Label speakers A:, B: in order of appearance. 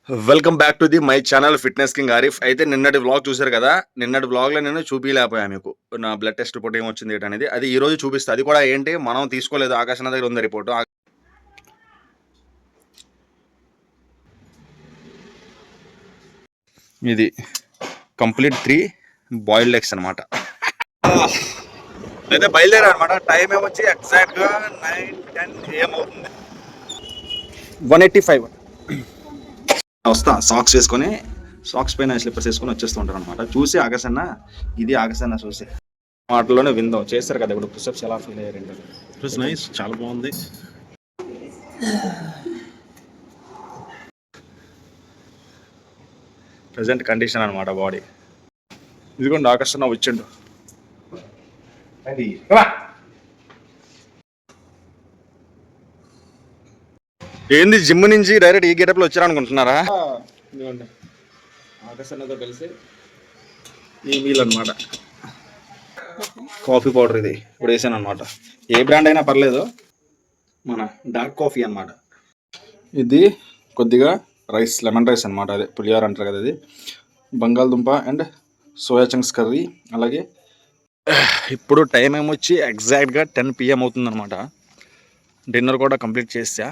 A: Welcome back to the my channel fitness king Arif. అయితే నిన్నటి vlog చూశారు కదా. నిన్నటి వ్లాగ్లో నేను చూపించలేకపోయా మీకు నా బ్లడ్ టెస్ట్ రిపోర్ట్ ఏమొచ్చింది ఏంటనేది. అది ఈ రోజు చూపిస్తా. అది కూడా ఏంటి మనం తీసుకోలేదు, ఆకాశన దగ్గర ఉంది రిపోర్ట్. ఇది కంప్లీట్ 3 బాయిల్డ్ ఎగ్స్ అనమాట. అయితే బయలుదేరా అనమాట. టైం ఏమొచ్చి ఎగ్జాక్ట్గా 9:10 AM అవుతుంది. 185 వస్తా. సాక్స్ వేసుకొని, సాక్స్ పైన స్లిప్పర్స్ వేసుకొని వచ్చేస్తూ ఉంటారు అనమాట. చూసి ఆకాశన్న, ఇది ఆకాశన్న చూసి వాటిలోనే విందాం. చేస్తారు కదా ఇప్పుడు పుషప్స్ ఎలా ఫీల్ అయ్యారు.
B: నైస్, చాలా బాగుంది.
A: ప్రజెంట్ కండిషన్ అనమాట బాడీ. ఇదిగోండి ఆకాశన్న వచ్చిండు. ఏంది జిమ్ నుంచి డైరెక్ట్ ఈ గెటప్లో వచ్చారనుకుంటున్నారా? ఆకాశన్నతో కలిసి ఈ మీల్ అనమాట. కాఫీ పౌడర్ ఇది ఇప్పుడు వేసాను అనమాట. ఏ బ్రాండ్ అయినా పర్లేదు, మన డార్క్ కాఫీ అనమాట. ఇది కొద్దిగా రైస్, లెమన్ రైస్ అనమాట. అదే పులిహోర అంటారు కదా. అది బంగాళదుంప అండ్ సోయా చంక్స్ కర్రీ. అలాగే ఇప్పుడు టైం ఏమొచ్చి ఎగ్జాక్ట్గా 10 PM అవుతుంది అనమాట. డిన్నర్ కూడా కంప్లీట్ చేసా.